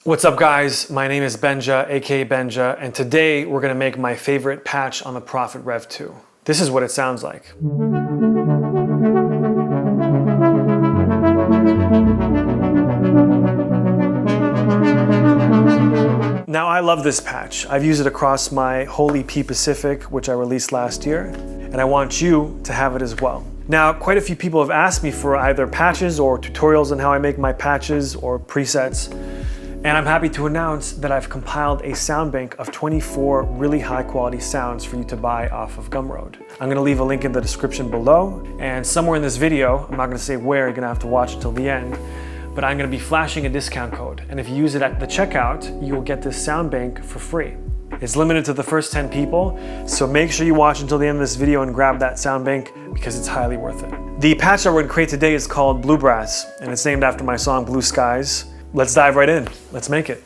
What's up guys, my name is Benja, aka Benja, and today we're going to make my favorite patch on the Prophet Rev2. This is what it sounds like. Now I love this patch. I've used it across my whole EP Pacific, which I released last year, and I want you to have it as well. Now, quite a few people have asked me for either patches or tutorials on how I make my patches or presets. And I'm happy to announce that I've compiled a sound bank of 24 really high quality sounds for you to buy off of Gumroad. I'm gonna leave a link in the description below, and somewhere in this video, I'm not gonna say where, you're gonna have to watch until the end, but I'm gonna be flashing a discount code. And if you use it at the checkout, you will get this sound bank for free. It's limited to the first 10 people, so make sure you watch until the end of this video and grab that sound bank because it's highly worth it. The patch that we're gonna create today is called Blue Brass, and it's named after my song Blue Skies. Let's dive right in. Let's make it.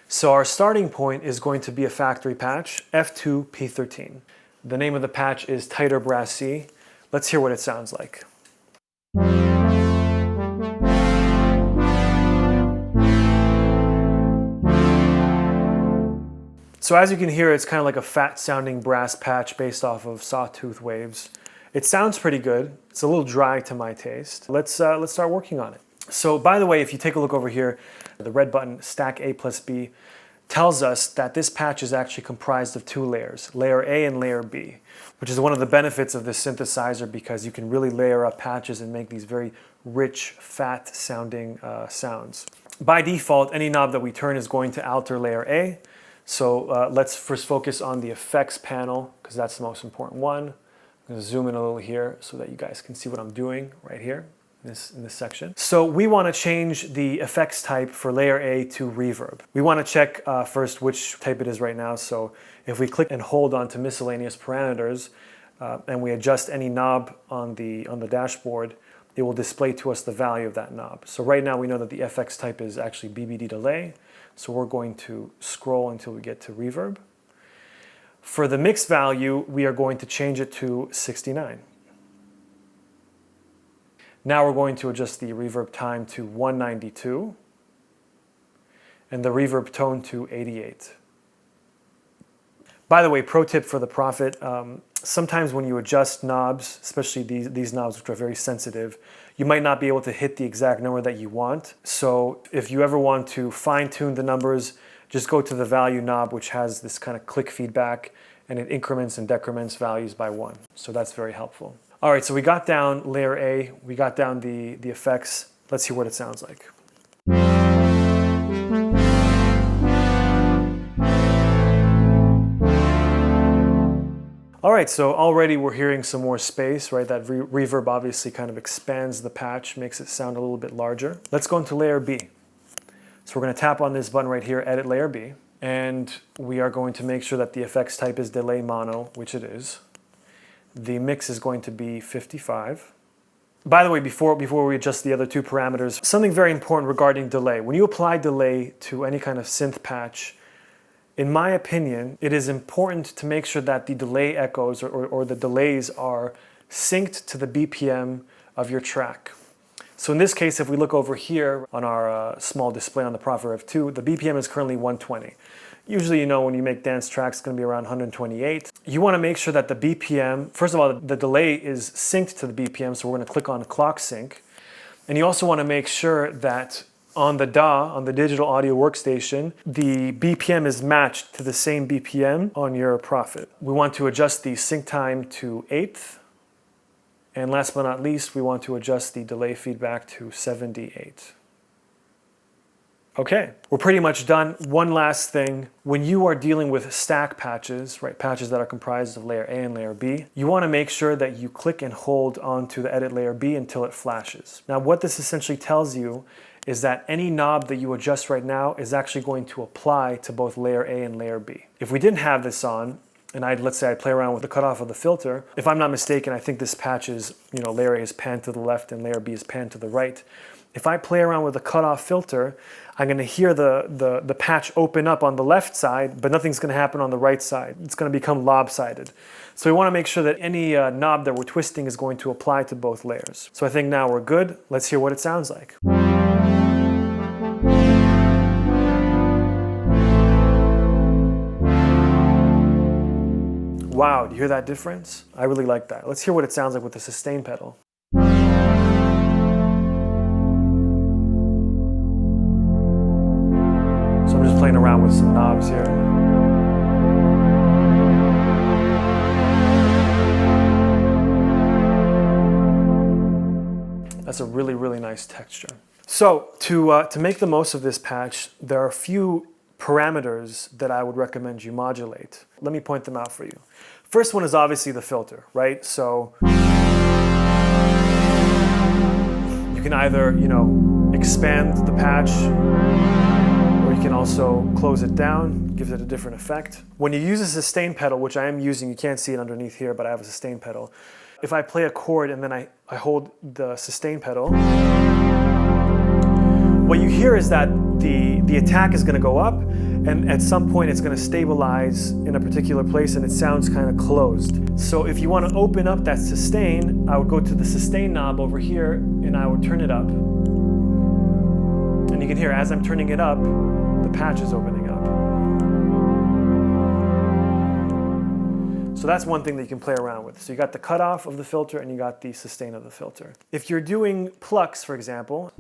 So our starting point is going to be a factory patch, F2 P13. The name of the patch is Tighter Brass C. Let's hear what it sounds like. So as you can hear, it's kind of like a fat sounding brass patch based off of sawtooth waves. It sounds pretty good. It's a little dry to my taste. Let's start working on it. So by the way, if you take a look over here, the red button, Stack A plus B, tells us that this patch is actually comprised of two layers, layer A and layer B, which is one of the benefits of this synthesizer because you can really layer up patches and make these very rich, fat sounding sounds. By default, any knob that we turn is going to alter layer A. So let's first focus on the effects panel because that's the most important one. I'm going to zoom in a little here so that you guys can see what I'm doing right here. In this section. So we want to change the effects type for layer A to reverb. We want to check first which type it is right now. So if we click and hold onto miscellaneous parameters and we adjust any knob on the dashboard, it will display to us the value of that knob. So right now we know that the FX type is actually BBD delay. So we're going to scroll until we get to reverb. For the mix value, we are going to change it to 69. Now we're going to adjust the reverb time to 192 and the reverb tone to 88. By the way, pro tip for the Prophet, sometimes when you adjust knobs, especially these knobs which are very sensitive, you might not be able to hit the exact number that you want. So if you ever want to fine tune the numbers, just go to the value knob which has this kind of click feedback and it increments and decrements values by 1. So that's very helpful. All right, so we got down layer A, we got down the effects. Let's hear what it sounds like. All right, so already we're hearing some more space, right? That reverb obviously kind of expands the patch, makes it sound a little bit larger. Let's go into layer B. So we're gonna tap on this button right here, edit layer B, and we are going to make sure that the effects type is delay mono, which it is. The mix is going to be 55. By the way, before we adjust the other two parameters, something very important regarding delay. When you apply delay to any kind of synth patch, in my opinion, it is important to make sure that the delay echoes or the delays are synced to the BPM of your track. So in this case, if we look over here on our small display on the Prophet Rev2, the BPM is currently 120. Usually, you know, when you make dance tracks, it's going to be around 128. You want to make sure that the BPM, first of all, the delay is synced to the BPM, so we're going to click on clock sync. And you also want to make sure that on the DAW, on the digital audio workstation, the BPM is matched to the same BPM on your Prophet. We want to adjust the sync time to 8th. And last but not least, we want to adjust the delay feedback to 78. Okay, we're pretty much done. One last thing, when you are dealing with stack patches, right, patches that are comprised of layer A and layer B, you want to make sure that you click and hold onto the edit layer B until it flashes. Now what this essentially tells you is that any knob that you adjust right now is actually going to apply to both layer A and layer B. If we didn't have this on, and let's say I play around with the cutoff of the filter, if I'm not mistaken, I think this patch is, you know, layer A is panned to the left and layer B is panned to the right. If I play around with the cutoff filter, I'm going to hear the patch open up on the left side, but nothing's going to happen on the right side. It's going to become lopsided. So we want to make sure that any knob that we're twisting is going to apply to both layers. So I think now we're good. Let's hear what it sounds like. Wow, do you hear that difference? I really like that. Let's hear what it sounds like with the sustain pedal. So I'm just playing around with some knobs here. That's a really, really nice texture. So to make the most of this patch, there are a few parameters that I would recommend you modulate. Let me point them out for you. First one is obviously the filter, right? So you can either, expand the patch, or you can also close it down, gives it a different effect. When you use a sustain pedal, which I am using, you can't see it underneath here, but I have a sustain pedal. If I play a chord and then I hold the sustain pedal, what you hear is that the attack is going to go up, and at some point it's going to stabilize in a particular place and it sounds kind of closed. So if you want to open up that sustain, I would go to the sustain knob over here and I would turn it up. And you can hear as I'm turning it up, the patch is opening up. So that's one thing that you can play around with. So you got the cutoff of the filter and you got the sustain of the filter. If you're doing plucks, for example,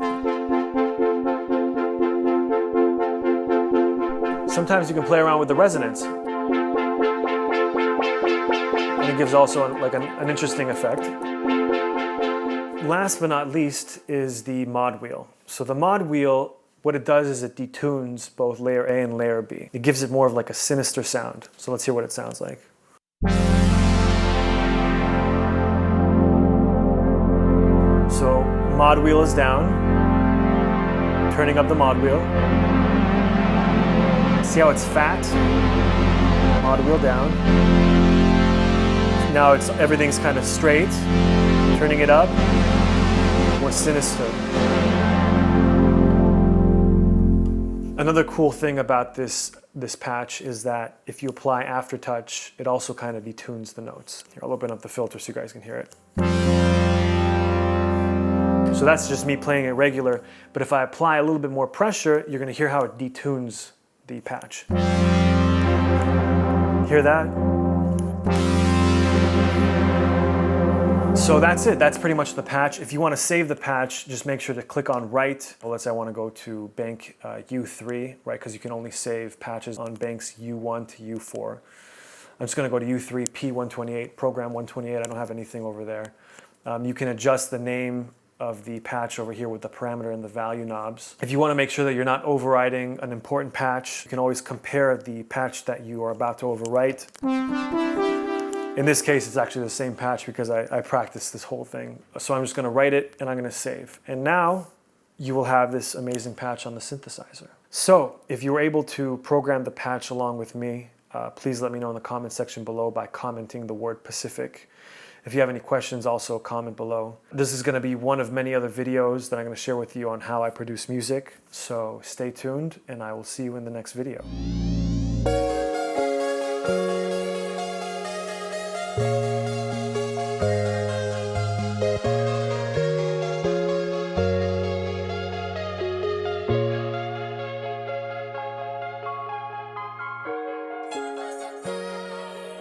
sometimes you can play around with the resonance. And it gives also an interesting effect. Last but not least is the mod wheel. So the mod wheel, what it does is it detunes both layer A and layer B. It gives it more of like a sinister sound. So let's hear what it sounds like. So mod wheel is down, turning up the mod wheel. See how it's fat? Mod wheel down. Now everything's kind of straight. Turning it up, more sinister. Another cool thing about this patch is that if you apply Aftertouch, it also kind of detunes the notes. Here, I'll open up the filter so you guys can hear it. So that's just me playing it regular, but if I apply a little bit more pressure, you're going to hear how it detunes the patch. Hear that? So that's it. That's pretty much the patch. If you want to save the patch, just make sure to click on write. Well, let's say I want to go to bank U3, right? Because you can only save patches on banks U1 to U4. I'm just going to go to U3, P128, program 128. I don't have anything over there. You can adjust the name of the patch over here with the parameter and the value knobs. If you want to make sure that you're not overriding an important patch, you can always compare the patch that you are about to overwrite. In this case, it's actually the same patch because I practiced this whole thing. So I'm just going to write it and I'm going to save. And now you will have this amazing patch on the synthesizer. So if you were able to program the patch along with me, please let me know in the comment section below by commenting the word Pacific. If you have any questions, also comment below. This is going to be one of many other videos that I'm going to share with you on how I produce music. So stay tuned and I will see you in the next video.